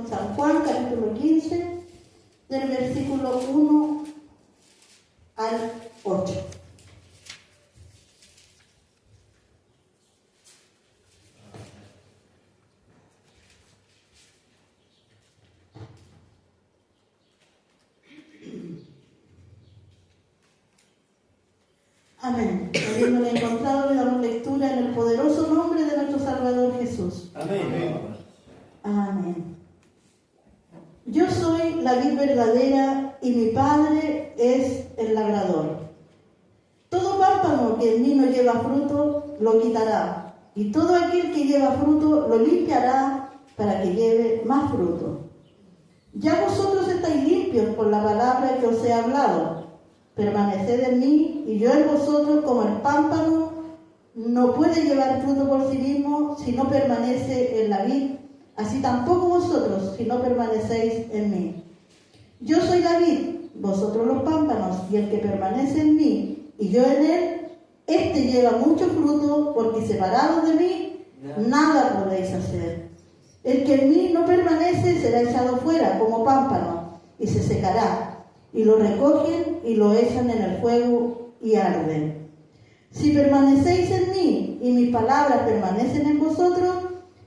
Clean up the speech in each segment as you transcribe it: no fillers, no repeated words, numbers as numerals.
San Juan, capítulo 15, del versículo 1 al 8. Amén. Habiéndole encontrado, le damos lectura en el poderoso nombre de nuestro Salvador Jesús. Amén. Amén. Yo soy la vid verdadera y mi Padre es el labrador. Todo pámpano que en mí no lleva fruto, lo quitará, y todo aquel que lleva fruto, lo limpiará para que lleve más fruto. Ya vosotros estáis limpios por la palabra que os he hablado. Permaneced en mí y yo en vosotros, como el pámpano no puede llevar fruto por sí mismo si no permanece en la vid, así tampoco vosotros si no permanecéis en mí. Yo soy la vid, vosotros los pámpanos, y el que permanece en mí y yo en él, éste lleva mucho fruto, porque separados de mí nada podéis hacer. El que en mí no permanece será echado fuera como pámpano y se secará. Y lo recogen y lo echan en el fuego y arden. Si permanecéis en mí y mis palabras permanecen en vosotros,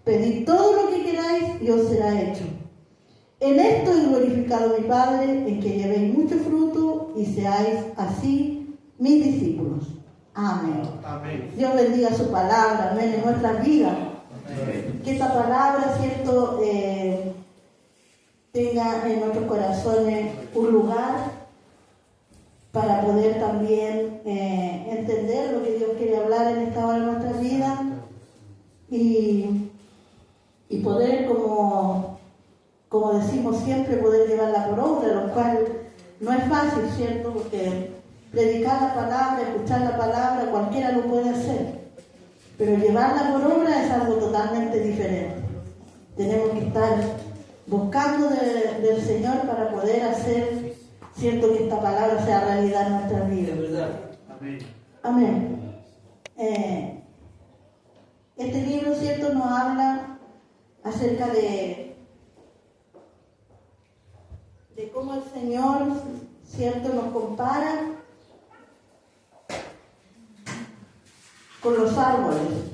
pedid todo lo que queráis y os será hecho. En esto he glorificado a mi Padre, en que llevéis mucho fruto y seáis así mis discípulos. Amén. Amén. Dios bendiga su palabra, amén, en nuestras vidas. Amén. Que esta palabra, cierto, tenga en nuestros corazones un lugar para poder también entender lo que Dios quiere hablar en esta hora de nuestra vida y poder, como decimos siempre, poder llevarla por obra, lo cual no es fácil, ¿cierto? Porque predicar la palabra, escuchar la palabra, cualquiera lo puede hacer, pero llevarla por obra es algo totalmente diferente. Tenemos que estar buscando del Señor para poder hacer, cierto, que esta palabra sea realidad en nuestras vidas. Amén. Amén. Este libro, cierto, nos habla acerca de cómo el Señor, cierto, nos compara con los árboles.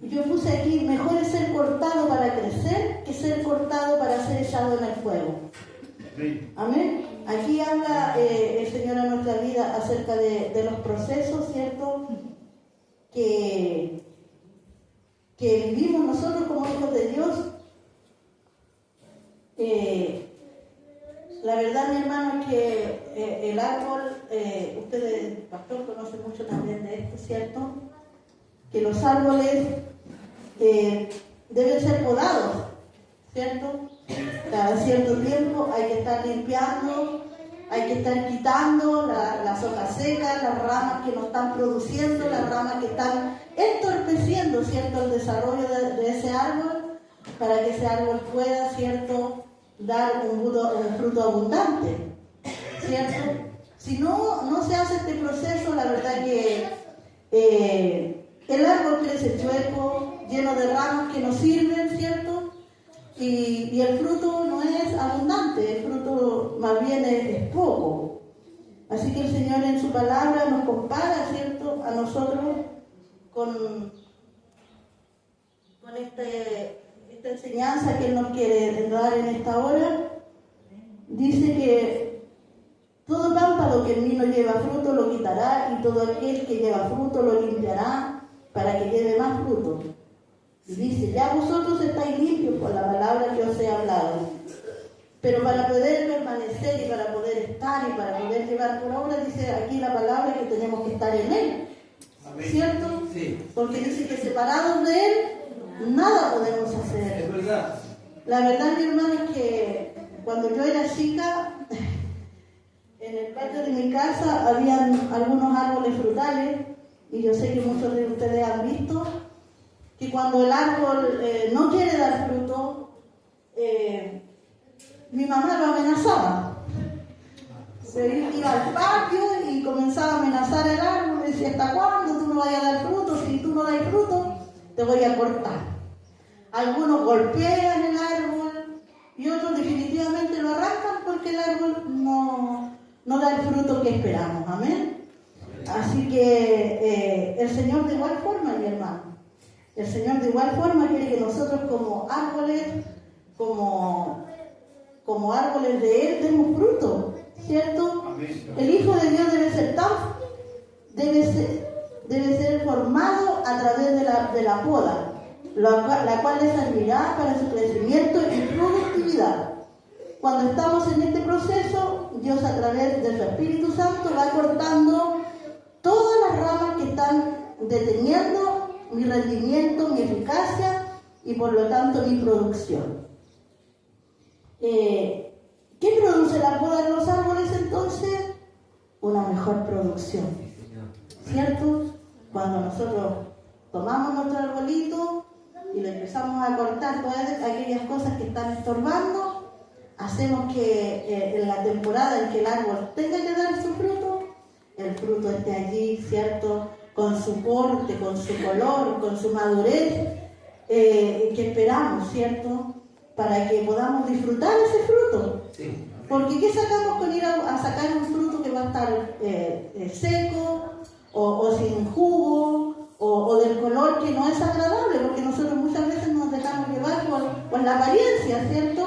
Yo puse aquí, mejor es ser cortado para crecer que ser cortado para ser echado en el fuego. Amén. Aquí habla el Señor en nuestra vida acerca de los procesos, ¿cierto? Que vivimos nosotros como hijos de Dios. La verdad, mi hermano, es que el árbol, ustedes, el pastor, conoce mucho también de esto, ¿cierto? Que los árboles deben ser podados, ¿cierto? Cada cierto tiempo hay que estar limpiando, hay que estar quitando las hojas secas, las ramas que no están produciendo, las ramas que están entorpeciendo, ¿cierto?, el desarrollo de ese árbol, para que ese árbol pueda, ¿cierto?, dar un fruto abundante, ¿cierto? Si no se hace este proceso, la verdad que el árbol crece chueco, lleno de ramas que no sirven, ¿cierto? Y el fruto no es abundante, el fruto más bien es poco. Así que el Señor en su palabra nos compara, ¿cierto?, a nosotros con esta enseñanza que Él nos quiere dar en esta hora. Dice que todo pámpano que en mí no lleva fruto lo quitará, y todo aquel que lleva fruto lo limpiará para que lleve más fruto. Y dice, ya vosotros estáis limpios por la palabra que os he hablado. Pero para poder permanecer y para poder estar y para poder llevar por obra, dice aquí la palabra que tenemos que estar en Él. Amén. ¿Cierto? Sí. Porque dice que separados de Él, nada podemos hacer. Es verdad. La verdad, mi hermano, es que cuando yo era chica, en el patio de mi casa habían algunos árboles frutales, y yo sé que muchos de ustedes han visto que cuando el árbol no quiere dar fruto, mi mamá lo amenazaba. Se iba al patio y comenzaba a amenazar el árbol, decía, ¿hasta cuándo tú no vayas a dar fruto? Si tú no das fruto, te voy a cortar. algunos golpean el árbol y otros definitivamente lo arrancan porque el árbol no da el fruto que esperamos. Amén. Así que el Señor de igual forma, mi hermano, el Señor de igual forma quiere que nosotros como árboles, como árboles de Él, demos fruto, ¿cierto? El Hijo de Dios debe ser formado a través de la poda, la cual le servirá para su crecimiento y productividad. Cuando estamos en este proceso, Dios a través de su Espíritu Santo va cortando todas las ramas que están deteniendo mi rendimiento, mi eficacia y por lo tanto mi producción. ¿Qué produce la poda de los árboles entonces? Una mejor producción, ¿cierto? Cuando nosotros tomamos nuestro arbolito y le empezamos a cortar todas aquellas cosas que están estorbando, hacemos que en la temporada en que el árbol tenga que dar su fruto, el fruto esté allí, ¿cierto? Con su porte, con su color, con su madurez que esperamos, ¿cierto? Para que podamos disfrutar ese fruto. Sí. Porque ¿qué sacamos con ir a sacar un fruto que va a estar seco o sin jugo o del color que no es agradable? Porque nosotros muchas veces nos dejamos llevar por la apariencia, ¿cierto?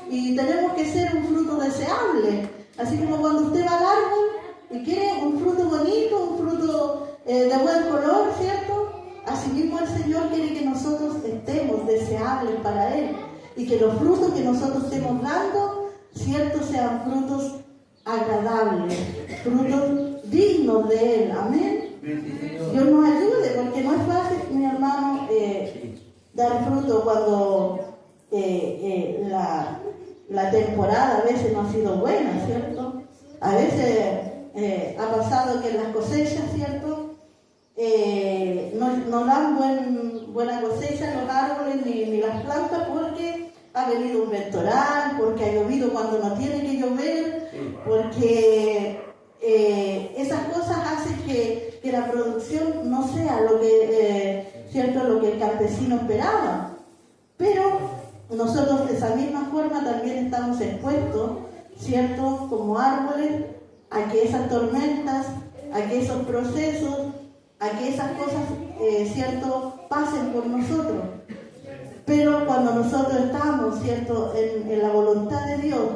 Y tenemos que ser un fruto deseable. Así como cuando usted va al árbol y quiere un fruto bonito, un fruto de buen color, ¿cierto? Asimismo el Señor quiere que nosotros estemos deseables para Él. Y que los frutos que nosotros estemos dando, ¿cierto?, sean frutos agradables, frutos dignos de Él. Amén. Dios nos ayude, porque no es fácil, mi hermano, dar fruto cuando la temporada a veces no ha sido buena, ¿cierto? A veces ha pasado que las cosechas, ¿cierto?, no dan buena cosecha los árboles ni las plantas porque ha venido un ventoral, porque ha llovido cuando no tiene que llover, porque esas cosas hacen que la producción no sea lo que el campesino esperaba. Pero nosotros de esa misma forma también estamos expuestos, ¿cierto?, como árboles, a que esas tormentas, a que esos procesos, a que esas cosas, ¿cierto?, pasen por nosotros. Pero cuando nosotros estamos, ¿cierto?, en la voluntad de Dios,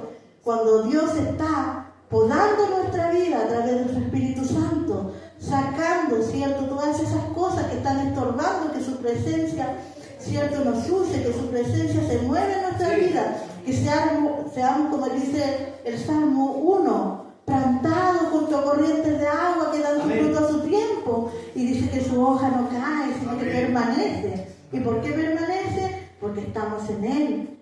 cuando Dios está podando nuestra vida a través de su Espíritu Santo, sacando, ¿cierto?, todas esas cosas que están estorbando, que su presencia, ¿cierto?, nos use, que su presencia se mueve en nuestra vida, que seamos, como dice el Salmo 1, plantados junto a corrientes de agua que dan su fruto a su tiempo, y dice que su hoja no cae, sino que permanece. ¿Y por qué permanece? Porque estamos en Él.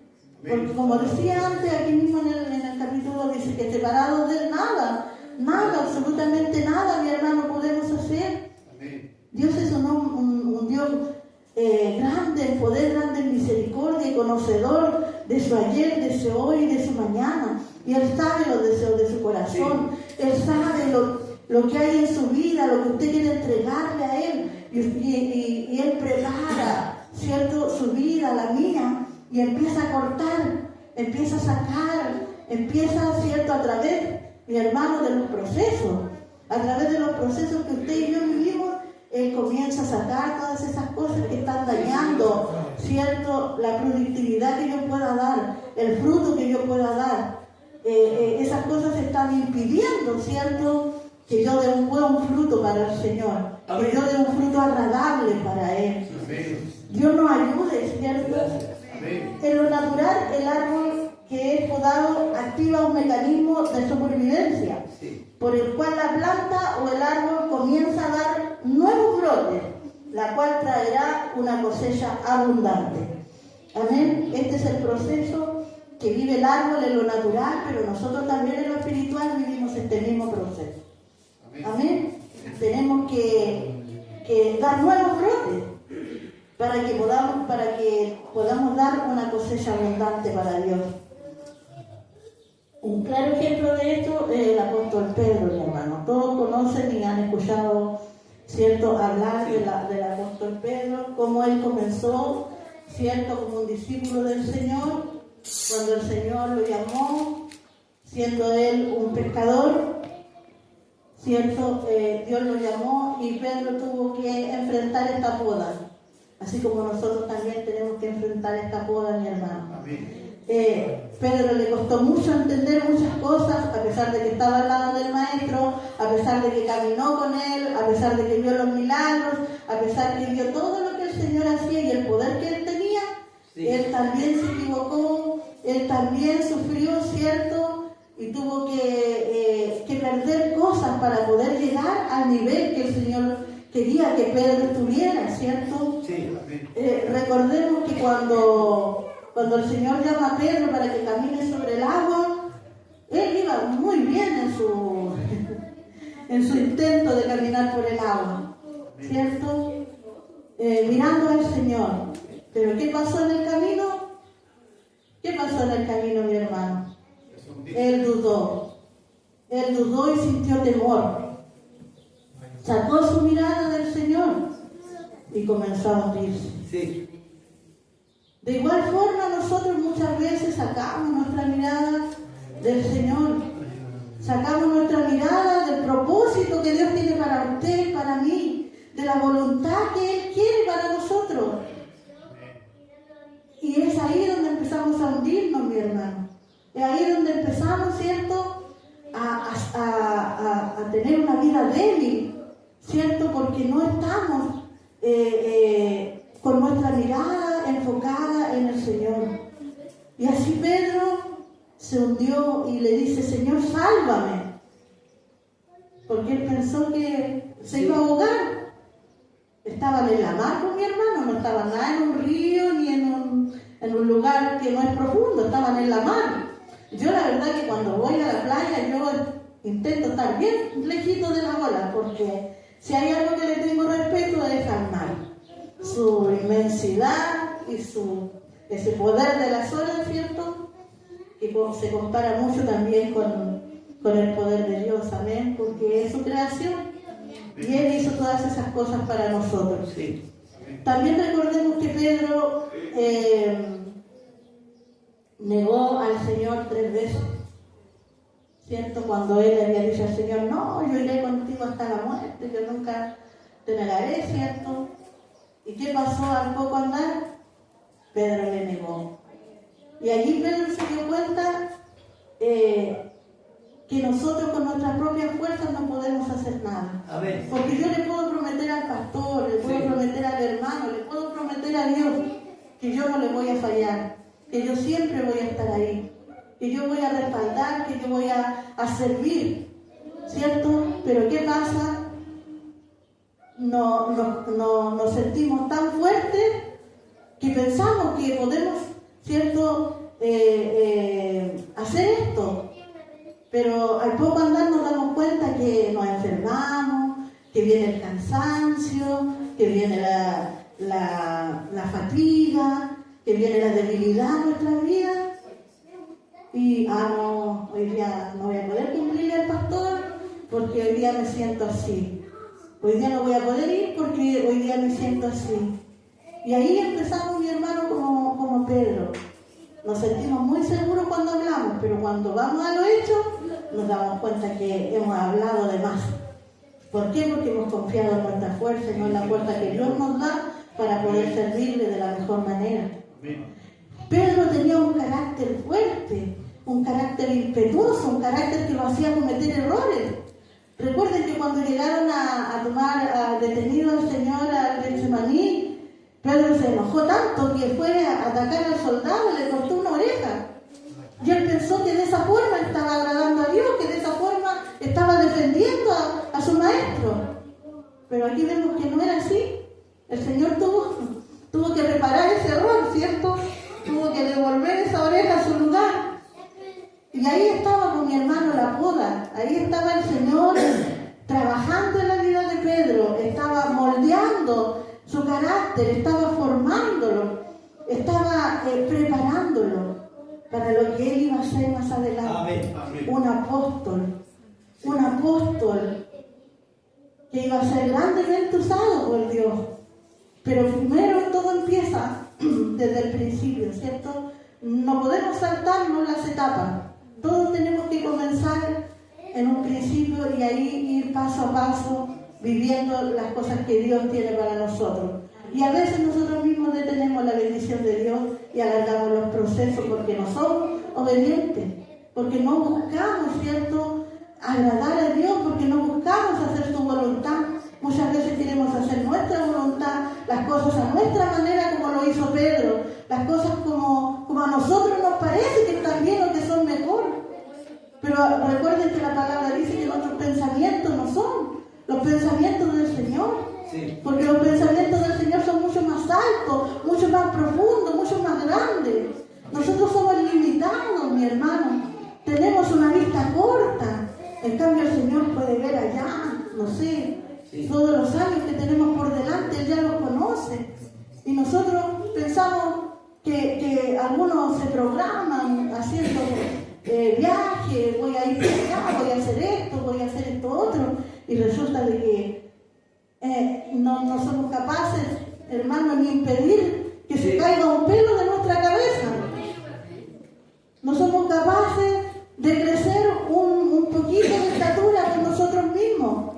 Porque como decía antes, aquí mismo en el capítulo dice que separados de Él nada, absolutamente nada, mi hermano, podemos hacer. Dios es un Dios grande en poder, grande en misericordia y conocedor de su ayer, de su hoy y de su mañana. Y Él sabe los deseos de su corazón. Él sabe lo que hay en su vida, lo que usted quiere entregarle a Él. Y Él prepara, ¿cierto?, su vida, la mía, y empieza a cortar, empieza a sacar, empieza, ¿cierto?, a través, mi hermano, de los procesos. A través de los procesos que usted y yo vivimos, Él comienza a sacar todas esas cosas que están dañando, ¿cierto?, la productividad que yo pueda dar, el fruto que yo pueda dar. Esas cosas están impidiendo, ¿cierto?, que yo dé un buen fruto para el Señor, que yo dé un fruto agradable para Él. Dios nos ayude, ¿cierto? En lo natural, el árbol que es podado activa un mecanismo de supervivencia, por el cual la planta o el árbol comienza a dar nuevos brotes, la cual traerá una cosecha abundante. Amén. Este es el proceso que vive el árbol en lo natural, pero nosotros también en lo espiritual vivimos este mismo proceso. Amén. Tenemos que dar nuevos brotes para que podamos dar una cosecha abundante para Dios. Un claro ejemplo de esto es el apóstol Pedro, mi hermano. Todos conocen y han escuchado, ¿cierto?, hablar del apóstol Pedro, cómo él comenzó, cierto, como un discípulo del Señor, cuando el Señor lo llamó, siendo él un pescador, cierto, Dios lo llamó y Pedro tuvo que enfrentar esta poda, así como nosotros también tenemos que enfrentar esta poda, mi hermano. Amén. Pedro le costó mucho entender muchas cosas, a pesar de que estaba al lado del maestro, a pesar de que caminó con él, a pesar de que vio los milagros, a pesar de que vio todo lo que el Señor hacía y el poder que él tenía. Sí. Él también se equivocó, él también sufrió, ¿cierto? Y tuvo que perder cosas para poder llegar al nivel que el Señor quería que Pedro estuviera, ¿cierto? Sí, amén. Recordemos que cuando el Señor llama a Pedro para que camine sobre el agua, él iba muy bien en su intento de caminar por el agua, ¿cierto? Mirando al Señor. Pero ¿qué pasó en el camino? ¿Qué pasó en el camino, mi hermano? Él dudó y sintió temor. Sacó su mirada del Señor y comenzó a hundirse. Sí. De igual forma, nosotros muchas veces sacamos nuestra mirada del Señor, sacamos nuestra mirada del propósito que Dios tiene para usted, para mí, de la voluntad que Él quiere para nosotros. Y es ahí donde empezamos a hundirnos, mi hermano. Es ahí donde empezamos, ¿cierto?, a tener una vida débil, ¿cierto?, porque no estamos con nuestra mirada enfocada en el Señor. Y así Pedro se hundió y le dice: Señor, sálvame. Porque él pensó que se iba a ahogar. Estaban en la mar con mi hermano, no estaban nada en un río ni en un lugar que no es profundo, estaban en la mar. Yo la verdad que cuando voy a la playa yo intento estar bien lejito de la ola, porque si hay algo que le tengo respeto es al mar. Su inmensidad y ese poder de las olas, ¿cierto? Que se compara mucho también con el poder de Dios, amén, porque es su creación y Él hizo todas esas cosas para nosotros. Sí. También recordemos que Pedro negó al Señor 3 veces, ¿cierto? Cuando él le había dicho al Señor: no, yo iré contigo hasta la muerte, yo nunca te negaré, ¿cierto? ¿Y qué pasó al poco andar? Pedro le negó. Y allí Pedro se dio cuenta que nosotros con nuestras propias fuerzas no podemos hacer nada. Amén. Porque yo le puedo prometer al pastor, le puedo prometer al hermano, le puedo prometer a Dios que yo no le voy a fallar, que yo siempre voy a estar ahí, que yo voy a respaldar, que yo voy a servir, ¿cierto? Pero ¿qué pasa? Nos sentimos tan fuertes que pensamos que podemos, ¿cierto?, hacer esto. Pero al poco andar nos damos cuenta que nos enfermamos, que viene el cansancio, que viene la fatiga, que viene la debilidad en nuestra vida. Y, no, hoy día no voy a poder cumplirle al pastor porque hoy día me siento así. Hoy día no voy a poder ir porque hoy día me siento así. Y ahí empezamos, mi hermano, como Pedro. Nos sentimos muy seguros cuando hablamos, pero cuando vamos a lo hecho, nos damos cuenta que hemos hablado de más. ¿Por qué? Porque hemos confiado en nuestra fuerza y no en la fuerza que Dios nos da para poder servirle de la mejor manera. Pedro tenía un carácter fuerte, un carácter impetuoso, un carácter que lo hacía cometer errores. Recuerden que cuando llegaron a tomar detenido al Señor al Getsemaní, Pedro se enojó tanto que fue a atacar al soldado y le cortó una oreja. Y él pensó que de esa forma estaba agradando a Dios, que de esa forma estaba defendiendo a su maestro. Pero aquí vemos que no era así. El Señor tuvo que reparar ese error, ¿cierto? Tuvo que devolver esa oreja a su lugar. Y ahí estaba con mi hermano la poda. Ahí estaba el Señor trabajando en la vida de Pedro. Estaba moldeando su carácter, estaba formándolo, estaba preparándolo para lo que él iba a ser más adelante. Amén. Amén. Un apóstol que iba a ser grandemente usado por Dios. Pero primero todo empieza desde el principio, ¿cierto? No podemos saltarnos las etapas. Todos tenemos que comenzar en un principio y ahí ir paso a paso viviendo las cosas que Dios tiene para nosotros. Y a veces nosotros mismos detenemos la bendición de Dios y alargamos los procesos porque no somos obedientes, porque no buscamos, ¿cierto?, agradar a Dios, porque no buscamos hacer su voluntad. Muchas veces queremos hacer nuestra voluntad, las cosas a nuestra manera, como lo hizo Pedro, las cosas como a nosotros nos parece que están bien o que son mejor. Pero recuerden que la palabra dice que nuestros pensamientos no son los pensamientos del Señor. Sí. Porque los pensamientos del Señor son mucho más altos, mucho más profundos, mucho más grandes. Nosotros somos limitados, mi hermano. Tenemos una vista corta. En cambio, el Señor puede ver allá, no sé, sí, todos los años que tenemos por delante, Él ya los conoce. Y nosotros pensamos que algunos se programan haciendo viaje, voy a ir para allá, voy a hacer esto otro. Y resulta de que no somos capaces, hermano, ni impedir que se caiga un pelo de nuestra cabeza. No somos capaces de crecer un poquito de estatura con nosotros mismos.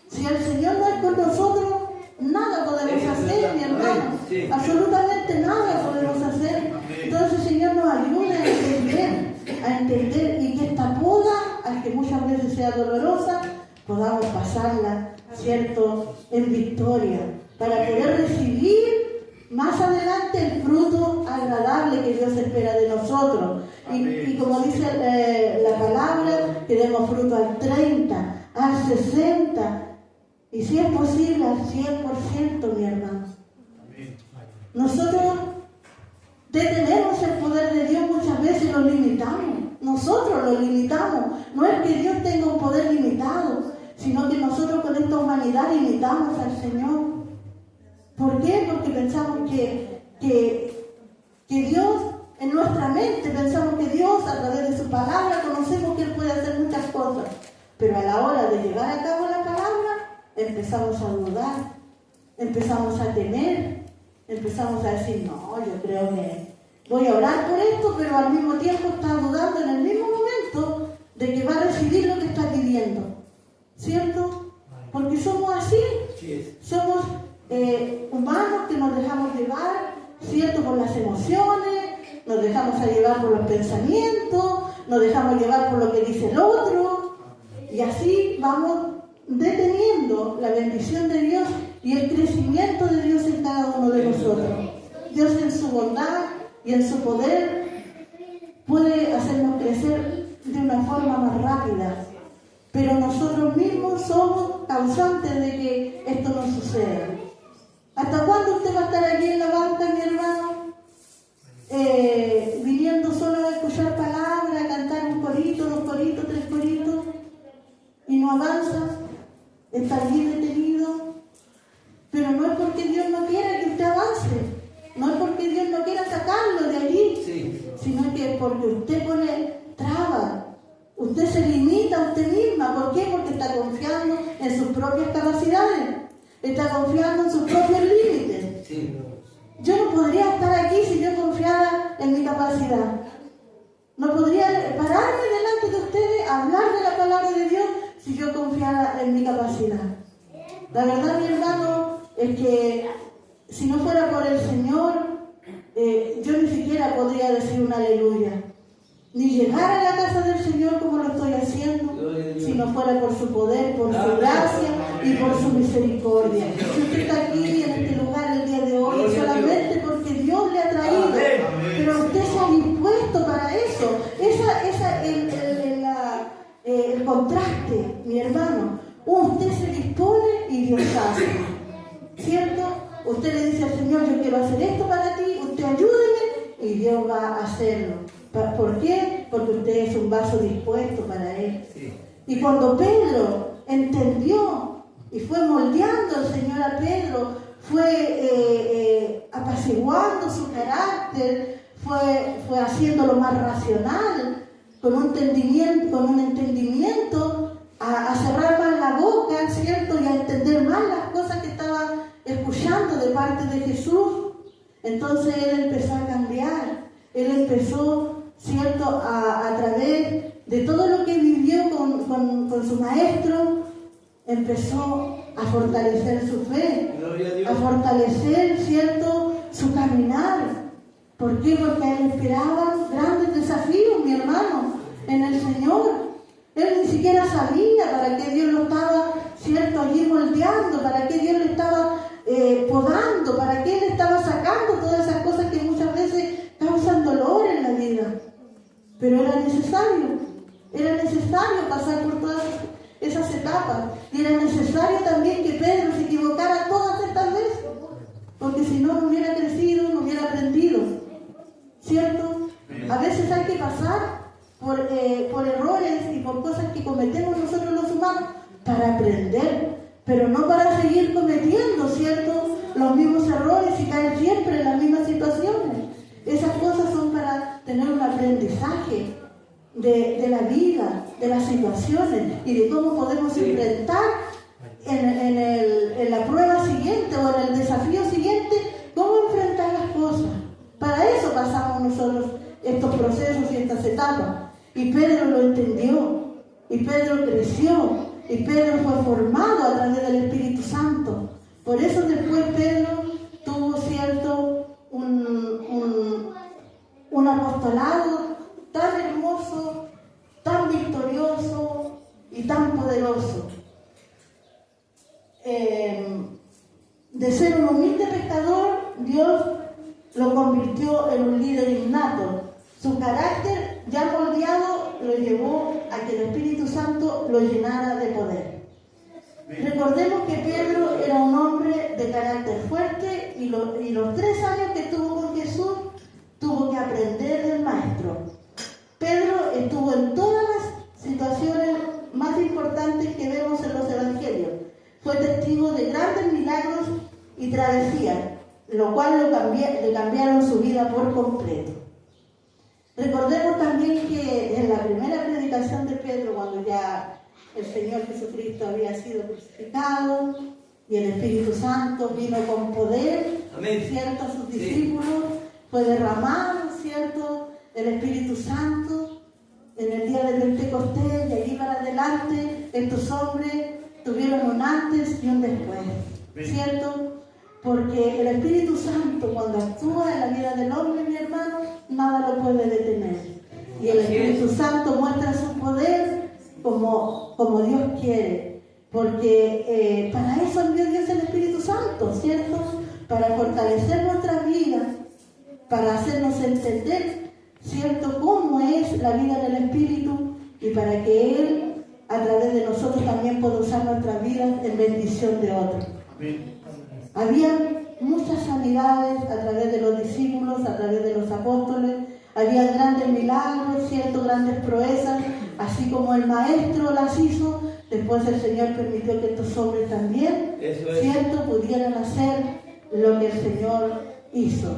Si el Señor no es con nosotros, nada podemos hacer, mi hermano. Absolutamente nada podemos hacer. Entonces el Señor nos ayude a entender y que esta poda, aunque muchas veces sea dolorosa, podamos pasarla, ¿cierto?, en victoria, para poder recibir más adelante el fruto agradable que Dios espera de nosotros. Y como dice la palabra, que demos fruto al 30, al 60 y si es posible al 100%, mi hermano. Nosotros detenemos el poder de Dios, muchas veces lo limitamos. Nosotros lo limitamos. No es que Dios tenga un poder limitado, sino que nosotros con esta humanidad limitamos al Señor. ¿Por qué? Porque pensamos que Dios, en nuestra mente, pensamos que Dios, a través de su palabra, conocemos que Él puede hacer muchas cosas. Pero a la hora de llevar a cabo la palabra, empezamos a dudar, empezamos a temer, empezamos a decir, no, yo creo que voy a orar por esto, pero al mismo tiempo está dudando en el mismo momento de que va a recibir lo que está pidiendo. ¿Cierto? Porque somos así. Somos humanos que nos dejamos llevar, ¿cierto?, por las emociones, nos dejamos llevar por los pensamientos, nos dejamos llevar por lo que dice el otro, y así vamos deteniendo la bendición de Dios y el crecimiento de Dios en cada uno de nosotros. Dios, en su bondad y en su poder, puede hacernos crecer de una forma más rápida, pero nosotros mismos somos causantes de que esto no suceda. ¿Hasta cuándo usted va a estar aquí en la banca, mi hermano? Viniendo solo a escuchar palabras, a cantar un corito, 2 coritos, 3 coritos, y no avanza, está allí detenido. Pero no es porque Dios no quiera que usted avance, no es porque Dios no quiera sacarlo de allí, sino que es porque usted pone trabas, usted se limita a usted misma. ¿Por qué? Porque está confiando en sus propias capacidades, está confiando en sus propios límites. Yo no podría estar aquí si yo confiara en mi capacidad. No podría pararme delante de ustedes a hablar de la palabra de Dios si yo confiara en mi capacidad. La verdad, mi hermano, es que si no fuera por el Señor, yo ni siquiera podría decir un aleluya, ni llegar a la casa del Señor como lo estoy haciendo, si no fuera por su poder, por su gracia y por su misericordia. Si usted está aquí en este lugar el día de hoy, es solamente porque Dios le ha traído, pero usted se ha dispuesto para eso. El contraste, mi hermano. Usted se dispone y Dios hace, ¿cierto? Usted le dice al Señor, yo quiero hacer esto para ti, usted ayúdeme, y Dios va a hacerlo. ¿Por qué? Porque usted es un vaso dispuesto para Él. Y cuando Pedro entendió y fue moldeando al Señor a Pedro, fue apaciguando su carácter, fue haciéndolo más racional, con un entendimiento, a cerrar más la boca, ¿cierto? Y a entender más las cosas que estaba escuchando de parte de Jesús. Entonces él empezó a cambiar, él empezó, ¿cierto?, a través de todo lo que vivió con su maestro, empezó a fortalecer su fe, a fortalecer, ¿cierto?, su caminar. ¿Por qué? Porque a él esperaban grandes desafíos, mi hermano, en el Señor. Él ni siquiera sabía para qué Dios lo estaba, ¿cierto?, allí moldeando, para qué Dios le estaba podando, para qué Él estaba sacando todas esas cosas que muchas veces causan dolor en la vida. Pero era necesario pasar por todas esas etapas. Y era necesario también que Pedro se equivocara todas estas veces, porque si no, no hubiera crecido, no hubiera aprendido, ¿cierto? A veces hay que pasar por errores y por cosas que cometemos nosotros los humanos para aprender, pero no para seguir cometiendo, ¿cierto?, los mismos errores y caer siempre en las mismas situaciones. Esas cosas son para tener un aprendizaje de la vida, de las situaciones y de cómo podemos enfrentar en la prueba siguiente o en el desafío siguiente, cómo enfrentar las cosas. Para eso pasamos nosotros estos procesos y estas etapas. Y Pedro lo entendió, y Pedro creció, y Pedro fue formado a través del Espíritu Santo. Por eso después Pedro tuvo, ¿cierto?, un apostolado tan hermoso, tan victorioso y tan poderoso. De ser un humilde pescador, Dios lo convirtió en un líder innato. Su carácter ya moldeado lo llevó a que el Espíritu Santo lo llenara de poder. Recordemos que Pedro era un hombre de carácter fuerte y los 3 años que estuvo con Jesús tuvo que aprender del Maestro. Pedro estuvo en todas las situaciones más importantes que vemos en los evangelios. Fue testigo de grandes milagros y travesías, lo cual le cambiaron su vida por completo. Recordemos también que en la primera predicación de Pedro, cuando ya el Señor Jesucristo había sido crucificado y el Espíritu Santo vino con poder, ¿cierto?, a sus discípulos, fue derramado, ¿cierto?, el Espíritu Santo en el día de Pentecostés, y allí para adelante estos hombres tuvieron un antes y un después, ¿cierto? Porque el Espíritu Santo, cuando actúa en la vida del hombre, mi hermano, nada lo puede detener. Y el Espíritu Santo muestra su poder como Dios quiere. Porque para eso envió Dios el Espíritu Santo, ¿cierto? Para fortalecer nuestras vidas, para hacernos entender, ¿cierto?, cómo es la vida del Espíritu, y para que Él, a través de nosotros, también pueda usar nuestras vidas en bendición de otros. Amén. Había muchas sanidades a través de los discípulos, a través de los apóstoles. Había grandes milagros, ¿cierto?, grandes proezas, así como el Maestro las hizo. Después el Señor permitió que estos hombres también, ¿cierto?, pudieran hacer lo que el Señor hizo.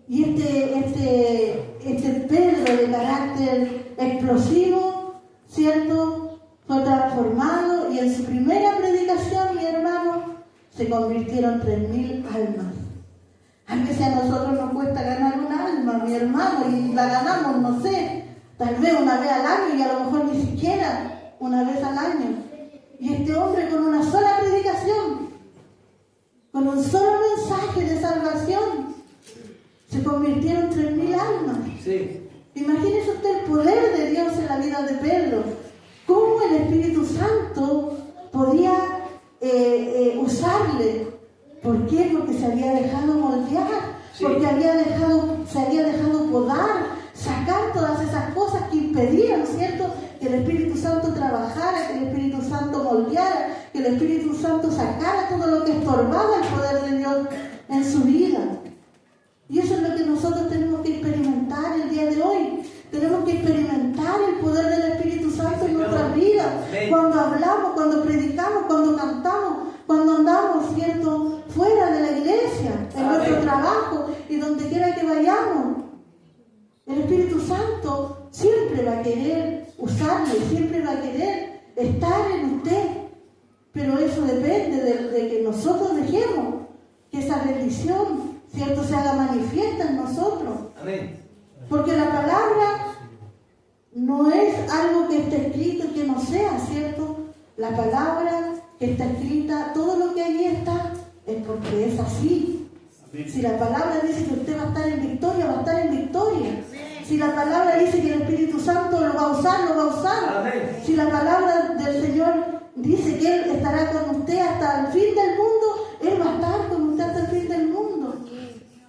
Y este Pedro de carácter explosivo, ¿cierto?, fue transformado, y en su primera predicación, mi hermano, se convirtieron 3.000 almas. A veces a nosotros nos cuesta ganar una alma, mi hermano, y la ganamos, no sé, tal vez una vez al año, y a lo mejor ni siquiera una vez al año. Y este hombre, con una sola predicación, con un solo mensaje de salvación, se convirtieron 3.000 almas. Sí. Imagínese usted el poder de Dios en la vida de Pedro. Cómo el Espíritu Santo podía usarle. ¿Por qué? Porque se había dejado moldear, Sí. porque se había dejado podar, sacar todas esas cosas que impedían, ¿cierto?, que el Espíritu Santo trabajara, que el Espíritu Santo moldeara, que el Espíritu Santo sacara todo lo que estorbaba el poder de Dios en su vida. Y eso es lo que nosotros tenemos que experimentar el día de hoy. Tenemos que experimentar el poder del Espíritu Santo en nuestras vidas. Cuando hablamos, cuando predicamos, cuando cantamos, cuando andamos, ¿cierto?, fuera de la iglesia, en nuestro trabajo y donde quiera que vayamos. El Espíritu Santo siempre va a querer usarle, siempre va a querer estar en usted. Pero eso depende de que nosotros dejemos que esa bendición ¿cierto?, se haga manifiesta en nosotros. Amén. Porque la palabra no es algo que esté escrito y que no sea, ¿cierto? La palabra que está escrita, todo lo que allí está, es porque es así. Si la palabra dice que usted va a estar en victoria, va a estar en victoria. Si la palabra dice que el Espíritu Santo lo va a usar, lo va a usar. Amén. Si la palabra del Señor dice que Él estará con usted hasta el fin del mundo, Él va a estar con usted hasta el fin del mundo.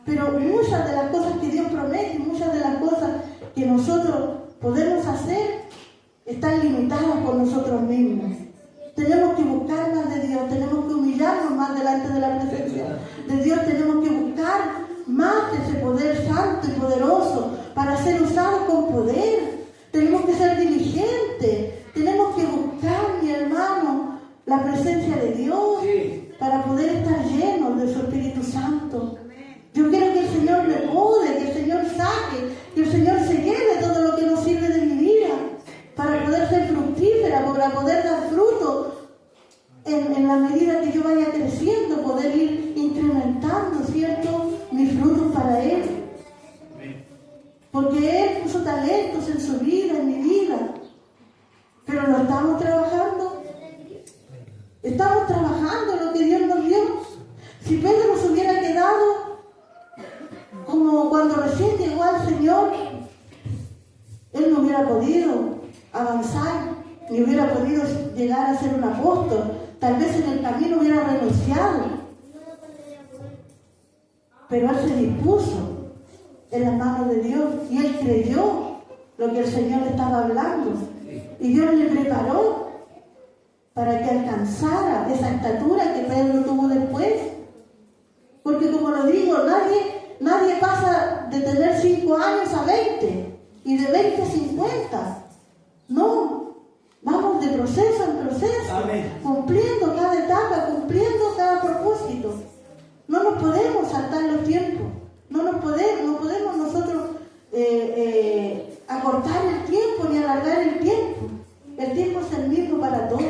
Pero muchas de las cosas que Dios promete, muchas de las cosas que nosotros podemos hacer, están limitadas por nosotros mismos. Tenemos que buscar más de Dios, tenemos que humillarnos más delante de la presencia de Dios, tenemos que buscar más de ese poder santo y poderoso para ser usados con poder. Tenemos que ser diligentes, tenemos que buscar, mi hermano, la presencia de Dios para poder estar llenos de su Espíritu Santo. Yo quiero que el Señor me pode, que el Señor saque, que el Señor se lleve todo lo que nos sirve de mi vida para poder ser fructífera, para poder dar fruto en la medida que yo vaya creciendo, poder ir incrementando, ¿cierto?, mis frutos para Él. Porque Él puso talentos en su vida, en mi vida. Pero lo estamos trabajando. Estamos trabajando lo que Dios nos dio. Si Pedro se hubiera quedado como cuando recién llegó al Señor, él no hubiera podido avanzar, ni hubiera podido llegar a ser un apóstol. Tal vez en el camino hubiera renunciado. Pero él se dispuso en las manos de Dios y él creyó lo que el Señor le estaba hablando. Y Dios le preparó para que alcanzara esa estatura que Pedro tuvo después. Porque como lo digo, nadie pasa de tener 5 años a 20 y de 20 a 50. No, vamos de proceso en proceso. Amén. Cumpliendo cada etapa, cumpliendo cada propósito. No nos podemos saltar los tiempos. No podemos nosotros acortar el tiempo ni alargar el tiempo. El tiempo es el mismo para todos.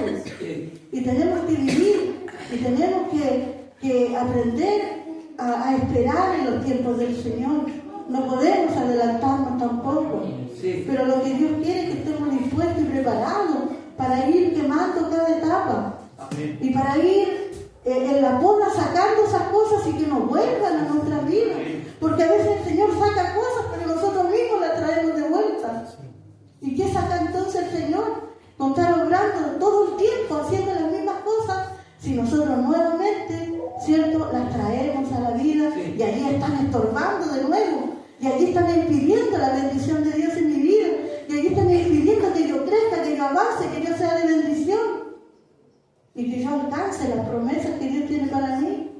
Y tenemos que vivir y tenemos que aprender a esperar en los tiempos del Señor. No podemos adelantarnos tampoco. Pero lo que Dios quiere es que estemos dispuestos y preparados para ir quemando cada etapa. Amén. Y para ir en la poda sacando esas cosas y que nos vuelvan a nuestras vidas. Porque a veces el Señor saca cosas, pero nosotros mismos las traemos de vuelta. ¿Y qué saca entonces el Señor? Con estar obrando todo el tiempo haciendo las mismas cosas, si nosotros nuevamente, ¿cierto?, las traemos a la vida y allí están estorbando de nuevo. Y allí están impidiendo la bendición de Dios en mi vida. Y allí están impidiendo que yo crezca, que yo avance, que yo sea de bendición. Y que yo alcance las promesas que Dios tiene para mí.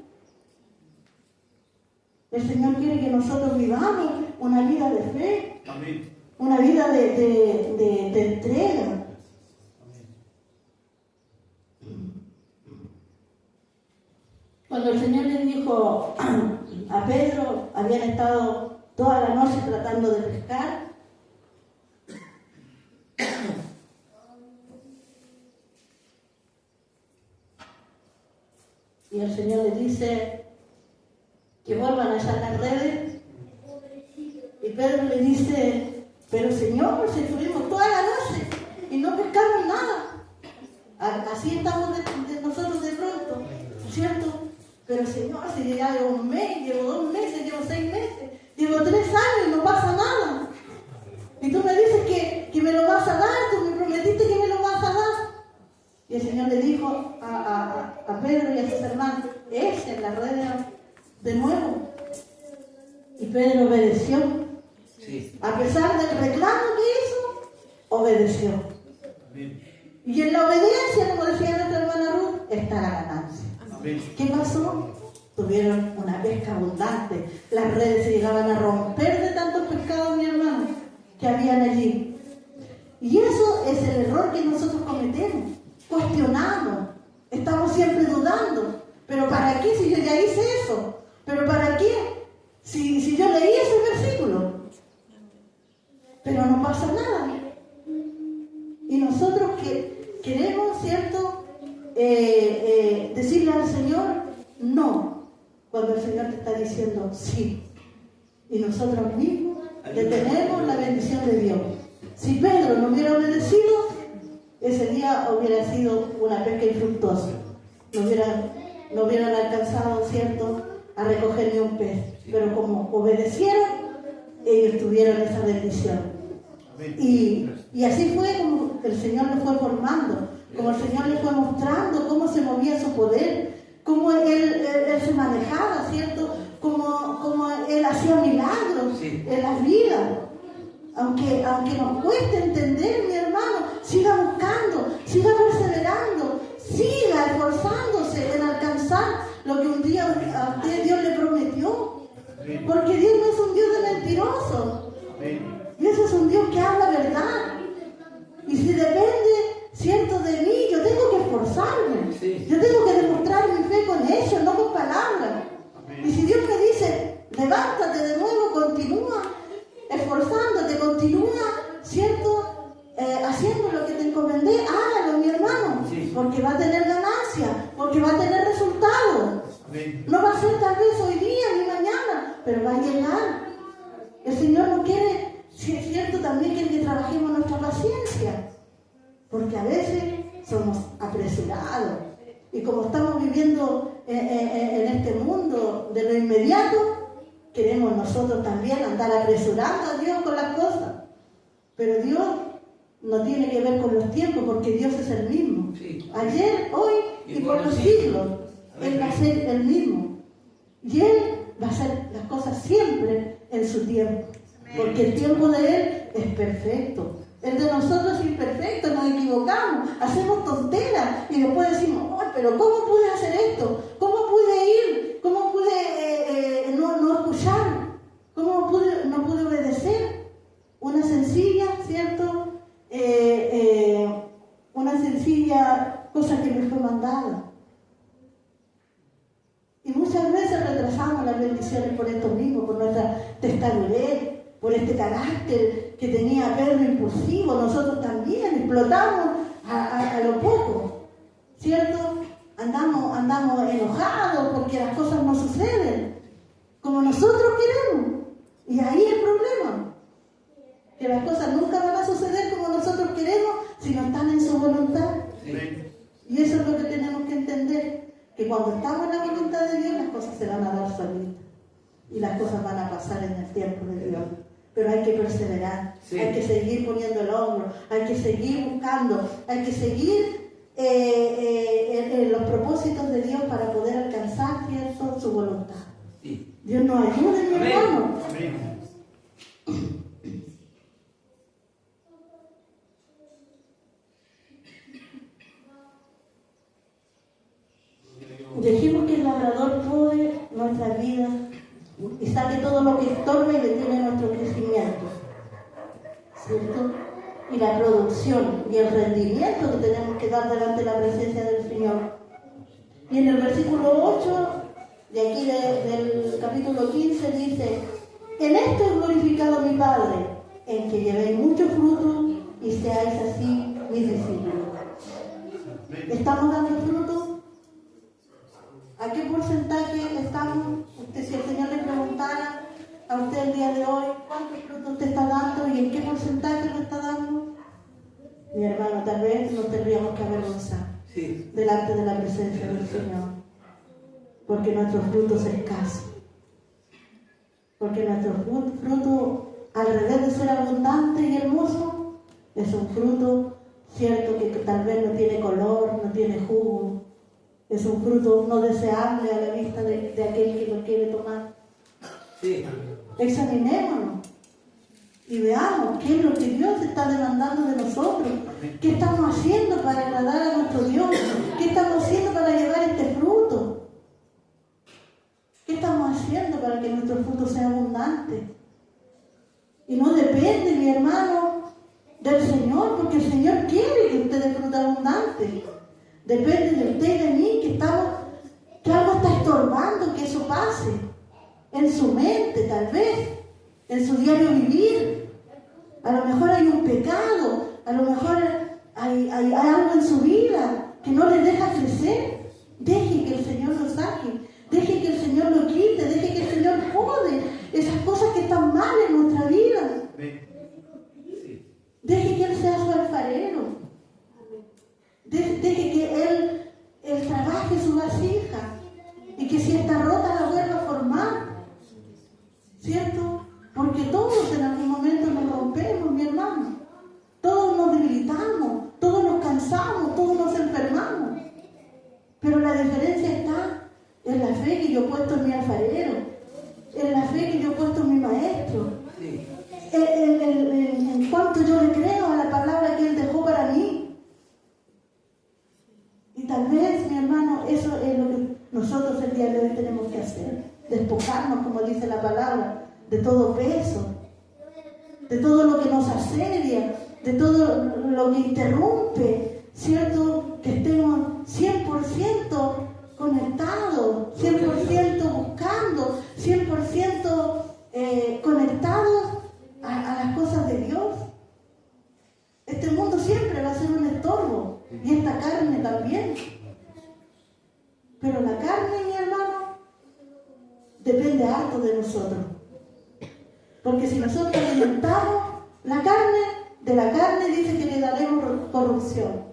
El Señor quiere que nosotros vivamos una vida de fe. Amén. Una vida de entrega. Cuando el Señor le dijo a Pedro, habían estado toda la noche tratando de pescar. Y el Señor le dice que vuelvan a echar las redes. Y Pedro le dice, pero Señor, si estuvimos toda la noche y no pescamos nada. Así estamos de nosotros de pronto, ¿cierto? Pero Señor, si ya llevo 1 mes, llevo 2 meses, llevo 6 meses, llevo 3 años y no pasa nada. Y tú me dices que me lo vas a dar, tú me prometiste que me lo vas a dar. Y el Señor le dijo a Pedro y a sus hermanos, echen la red de nuevo. Y Pedro obedeció. Sí. A pesar del reclamo que hizo, obedeció. Amén. Y en la obediencia, como decía nuestra hermana Ruth, está la ganancia. Amén. ¿Qué pasó? Tuvieron una pesca abundante. Las redes se llegaban a romper de tantos pescados, mi hermano, que habían allí. Y eso es el error que nosotros cometemos. Cuestionamos. Estamos siempre dudando. ¿Pero para qué si yo ya hice eso? ¿Pero para qué si yo leí ese versículo? Pero no pasa nada. Y nosotros que queremos, ¿cierto?, decirle al Señor no, cuando el el Señor te está diciendo sí. Y nosotros mismos detenemos la bendición de Dios. Si Pedro no hubiera obedecido, ese día hubiera sido una pesca infructuosa. No hubieran alcanzado, ¿cierto?, a recoger ni un pez. Pero como obedecieron, ellos tuvieron esa bendición. Y así fue como el Señor le fue formando, como el Señor le fue mostrando cómo se movía su poder, cómo Él se manejaba, ¿cierto? Como Él hacía milagros en las vidas. Aunque nos cueste entender, mi hermano, siga buscando, siga perseverando, siga esforzándose en alcanzar lo que un día a usted Dios le prometió. Porque Dios no es un Dios de mentirosos. Dios es un Dios que habla verdad. Y si depende, ¿cierto?, de mí, yo tengo que esforzarme. Yo tengo que demostrar mi fe con hechos, no con palabras. Y si Dios me dice, levántate de nuevo, continúa esforzándote, continúa, ¿cierto?, haciendo lo que te encomendé, hágalo, mi hermano, porque va a tener ganancia, porque va a tener resultados. No va a ser tal vez hoy día ni mañana, pero va a llegar. El Señor no quiere, si es cierto, también quiere que trabajemos nuestra paciencia, porque a veces somos apresurados. Y como estamos viviendo en este mundo de lo inmediato, queremos nosotros también andar apresurando a Dios con las cosas. Pero Dios no tiene que ver con los tiempos, porque Dios es el mismo. Ayer, hoy y por los siglos. Él va a ser el mismo. Y Él va a hacer las cosas siempre en su tiempo. Porque el tiempo de Él es perfecto. El de nosotros es imperfecto, nos equivocamos, hacemos tonteras y después decimos, oh, pero ¿cómo pude hacer esto? ¿Cómo pude ir? ¿Cómo pude no escuchar? ¿Cómo no pude obedecer? Una sencilla, ¿cierto? Una sencilla cosa que me fue mandada. Y muchas veces retrasamos las bendiciones por esto mismo, por nuestra testarudez, por este carácter que tenía Pedro impulsivo. Nosotros también explotamos a lo poco, ¿cierto? Andamos enojados porque las cosas no suceden como nosotros queremos. Y ahí el problema, que las cosas nunca van a suceder como nosotros queremos si no están en su voluntad. Y eso es lo que tenemos que entender, que cuando estamos en la voluntad de Dios, las cosas se van a dar solitas y las cosas van a pasar en el tiempo de Dios. Pero hay que perseverar, hay que seguir poniendo el hombro, hay que seguir buscando, hay que seguir en los propósitos de Dios para poder alcanzar, ¿cierto?, su voluntad. Dios nos ayude, mi hermano. Dejemos que el labrador pode nuestra vida y saque todo lo que estorba y detiene nuestro crecimiento, ¿cierto? Y la producción y el rendimiento que tenemos que dar delante de la presencia del Señor. Y en el versículo 8 de aquí del capítulo 15 dice: en esto es glorificado mi Padre, en que llevéis mucho fruto y seáis así mis discípulos. ¿Estamos dando fruto? ¿A qué porcentaje estamos? Si el Señor le preguntara a usted el día de hoy, ¿cuántos frutos usted está dando y en qué porcentaje lo está dando? Mi hermano, tal vez nos tendríamos que avergonzar delante de la presencia del Señor, porque nuestro fruto es escaso. Porque nuestro fruto, al revés de ser abundante y hermoso, es un fruto, cierto, que tal vez no tiene color, no tiene jugo. Es un fruto no deseable a la vista de aquel que lo quiere tomar. Examinémonos y veamos qué es lo que Dios está demandando de nosotros. ¿Qué estamos haciendo para agradar a nuestro Dios? ¿Qué estamos haciendo para llevar este fruto? ¿Qué estamos haciendo para que nuestro fruto sea abundante? Y no depende, mi hermano, del Señor, porque el Señor quiere que usted dé fruto abundante. Depende de usted y de mí, que algo está estorbando que eso pase. En su mente, tal vez, en su diario vivir. A lo mejor hay un pecado, a lo mejor hay algo en su vida que no le deja crecer. Deje que el Señor lo saque. Deje que el Señor lo quite, deje que el Señor pode esas cosas que están mal en nuestra vida. Deje que Él sea su alfarero. Deje que Él trabaje su vasija y que si está rota la vuelva a formar. ¿Cierto? Porque todos en algún momento nos rompemos, mi hermano. Todos nos debilitamos, todos nos cansamos, todos nos enfermamos. Pero la diferencia está en la fe que yo he puesto en mi alfarero, en la fe que yo he puesto en mi maestro, en cuanto yo le creo a la palabra que Él dejó para mí. Y tal vez, mi hermano, eso es lo que nosotros el día de hoy tenemos que hacer. Despojarnos, como dice la palabra, de todo peso, de todo lo que nos asedia, de todo lo que interrumpe, ¿cierto? Que estemos 100% conectados, 100% buscando, 100% conectados a las cosas de Dios. Este mundo siempre va a ser un estorbo, y esta carne también. Pero la carne, mi hermano, depende harto de nosotros. Porque si nosotros alimentamos la carne, de la carne dice que le daremos corrupción.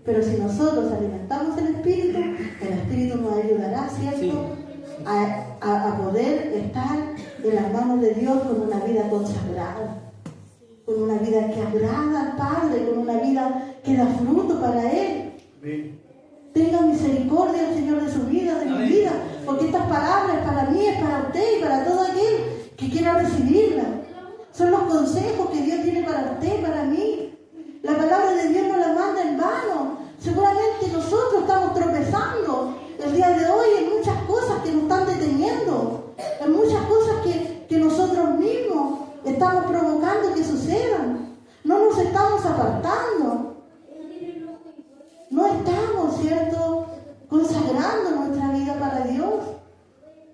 Pero si nosotros alimentamos el Espíritu nos ayudará, ¿cierto? A poder estar en las manos de Dios con una vida consagrada, con una vida que agrada al Padre, con una vida que da fruto para Él. Tenga misericordia el Señor de su vida, de mi vida, porque estas palabras para mí, es para usted y para todo aquel que quiera recibirlas. Son los consejos que Dios tiene para usted, para mí. La palabra de Dios no la manda en vano. Seguramente nosotros estamos tropezando el día de hoy en muchas cosas que nos están deteniendo, en muchas cosas que nosotros mismos estamos provocando que sucedan. No nos estamos apartando. No estamos, ¿cierto?, consagrando nuestra vida para Dios.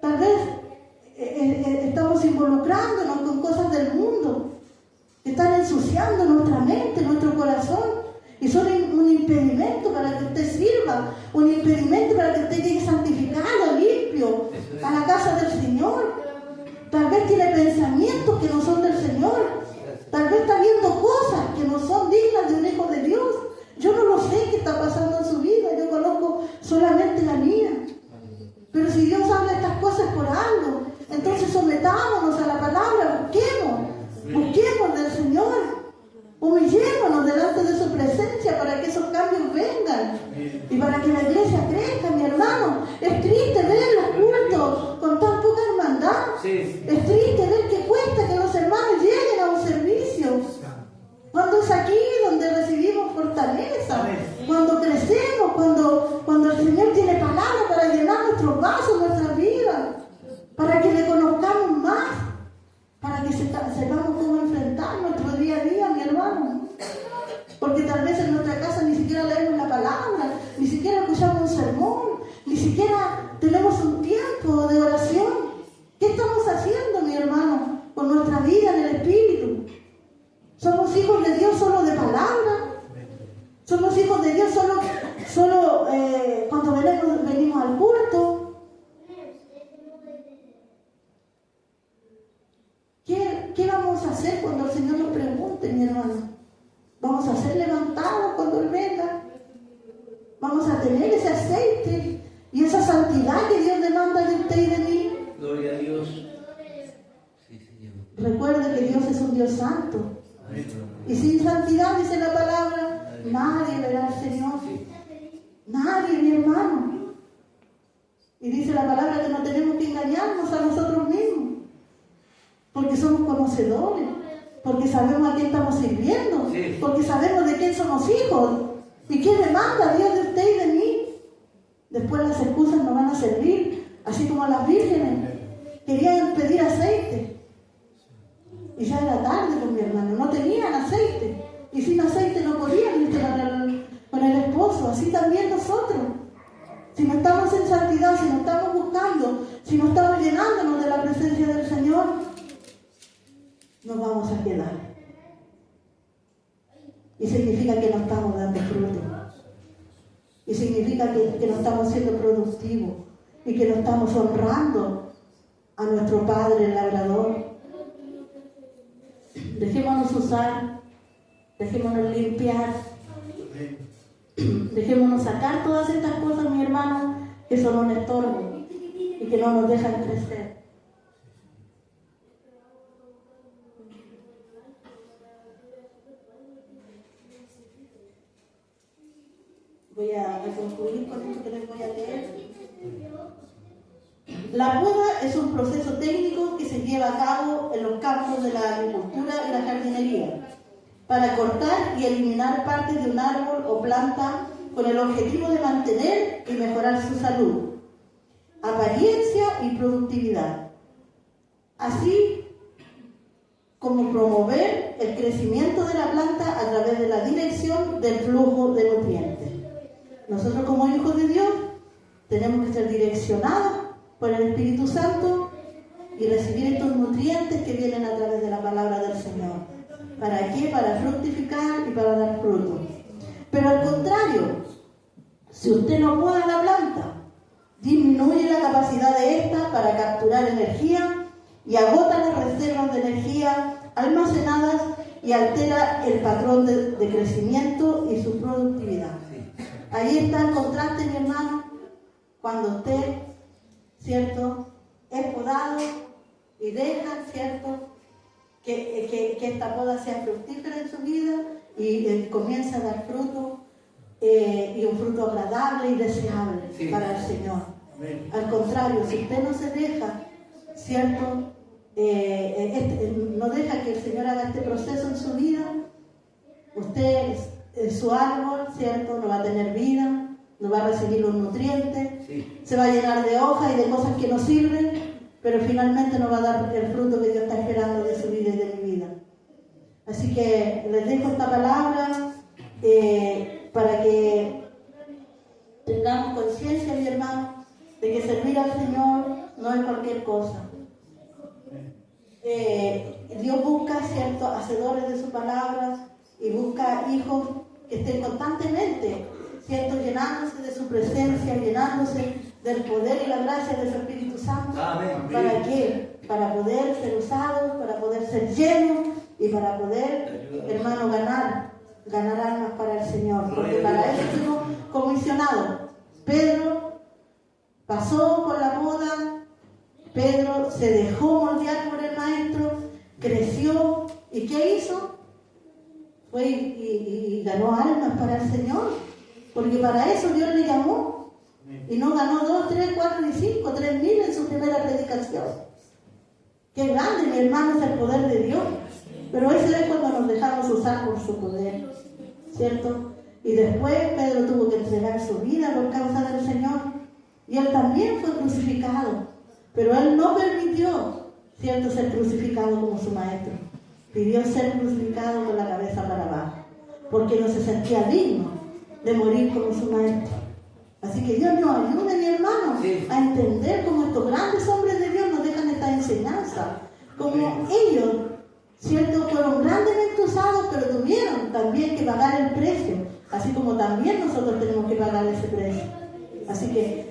Tal vez estamos involucrándonos con cosas del mundo que están ensuciando nuestra mente, nuestro corazón, y son un impedimento para que usted sirva, un impedimento para que usted llegue santificado, limpio, a la casa del Señor. Tal vez tiene pensamientos que no son del Señor, tal vez está viendo cosas que no son dignas de un hijo de Dios. Yo no lo sé qué está pasando en su vida, yo conozco solamente la mía. Pero si Dios habla estas cosas por algo, entonces sometámonos a la palabra, busquemos del Señor, humillémonos delante de su presencia para que esos cambios vengan y para que la iglesia crezca, mi hermano. Es triste ver los cultos con tan poca hermandad. Es triste ver que cuesta que los hermanos lleguen a un servicio. Cuando es aquí donde recibimos fortaleza, cuando crecemos, cuando el Señor tiene palabras para llenar nuestros vasos, nuestras vidas, para que le conozcamos más, para que sepamos cómo enfrentar nuestro día a día, mi hermano. Porque tal vez en nuestra casa ni siquiera leemos la palabra, ni siquiera escuchamos un sermón, ni siquiera tenemos un tiempo de oración. ¿Qué estamos haciendo, mi hermano, con nuestra vida en el Espíritu? ¿Somos hijos de Dios solo de palabra? ¿Somos hijos de Dios solo cuando venimos al culto? ¿Qué vamos a hacer cuando el Señor nos pregunte, mi hermano? ¿Vamos a ser levantados cuando Él venga? ¿Vamos a tener ese aceite y esa santidad que Dios demanda de usted y de mí? Gloria a Dios. Recuerde que Dios es un Dios santo. Y sin santidad, dice la palabra, nadie verá al Señor. Nadie, mi hermano. Y dice la palabra que no tenemos que engañarnos a nosotros mismos, porque somos conocedores, porque sabemos a quién estamos sirviendo, porque sabemos de quién somos hijos y quién demanda a Dios de usted y de mí. Después las excusas no van a servir, así como las vírgenes querían pedir aceite. Y ya era tarde con mi hermano, no tenían aceite. Y sin aceite no podían irse con el esposo. Así también nosotros. Si no estamos en santidad, si no estamos buscando, si no estamos llenándonos de la presencia del Señor, nos vamos a quedar. Y significa que no estamos dando fruto. Y significa que no estamos siendo productivos. y que no estamos honrando a nuestro Padre el labrador. Dejémonos usar, dejémonos limpiar, dejémonos sacar todas estas cosas, mi hermano, que son un estorbo y que no nos dejan crecer. Voy a concluir con esto que les voy a leer. La poda es un proceso técnico que se lleva a cabo en los campos de la agricultura y la jardinería para cortar y eliminar partes de un árbol o planta con el objetivo de mantener y mejorar su salud, apariencia y productividad, así como promover el crecimiento de la planta a través de la dirección del flujo de nutrientes. Nosotros como hijos de Dios tenemos que ser direccionados por el Espíritu Santo y recibir estos nutrientes que vienen a través de la palabra del Señor. ¿Para qué? Para fructificar y para dar fruto. Pero al contrario, si usted no poda la planta, disminuye la capacidad de esta para capturar energía y agota las reservas de energía almacenadas y altera el patrón de crecimiento y su productividad. Ahí está el contraste, mi hermano, cuando usted, ¿cierto?, es podado y deja, ¿cierto?, que esta poda sea fructífera en su vida y comienza a dar fruto y un fruto agradable y deseable para el Señor. Al contrario, si usted no se deja, ¿cierto?, no deja que el Señor haga este proceso en su vida, usted, su árbol, ¿cierto?, no va a tener vida, no va a recibir los nutrientes, se va a llenar de hojas y de cosas que no sirven, pero finalmente no va a dar el fruto que Dios está esperando de su vida y de mi vida. Así que les dejo esta palabra para que tengamos conciencia, mi hermano, de que servir al Señor no es cualquier cosa. Dios busca, ¿cierto?, hacedores de su palabra y busca hijos que estén constantemente, ¿cierto?, llenándose de su presencia, llenándose del poder y la gracia de su Espíritu Santo. Amén. ¿Para qué? Para poder ser usados, para poder ser llenos y para poder, hermano, ganar almas para el Señor. Porque para eso fuimos comisionados. Pedro pasó por la poda, Pedro se dejó moldear por el Maestro, creció, ¿y qué hizo? Fue y ganó almas para el Señor, porque para eso Dios le llamó. Y no ganó 2, 3, 4 ni 5, 3,000 en su primera predicación. Qué grande, mi hermano, es el poder de Dios. Pero ese es cuando nos dejamos usar por su poder, ¿cierto? Y después Pedro tuvo que entregar su vida por causa del Señor. Y él también fue crucificado. Pero él no permitió, ¿cierto?, ser crucificado como su maestro. Pidió ser crucificado con la cabeza para abajo, porque no se sentía digno de morir como su maestro. Así que Dios nos ayude, mi hermano, a entender cómo estos grandes hombres de Dios nos dejan esta enseñanza. Como ellos, ¿cierto?, fueron grandemente usados, pero tuvieron también que pagar el precio, así como también nosotros tenemos que pagar ese precio. Así que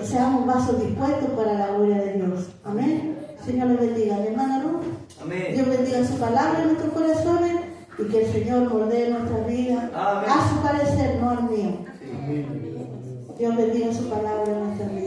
seamos vasos dispuestos para la gloria de Dios. Amén. Señor les bendiga. Mi hermana Ruth, Amén. Dios bendiga su palabra en nuestros corazones y que el Señor moldee nuestras vidas a su parecer, no al mío. Dios bendiga su palabra en nuestras vidas.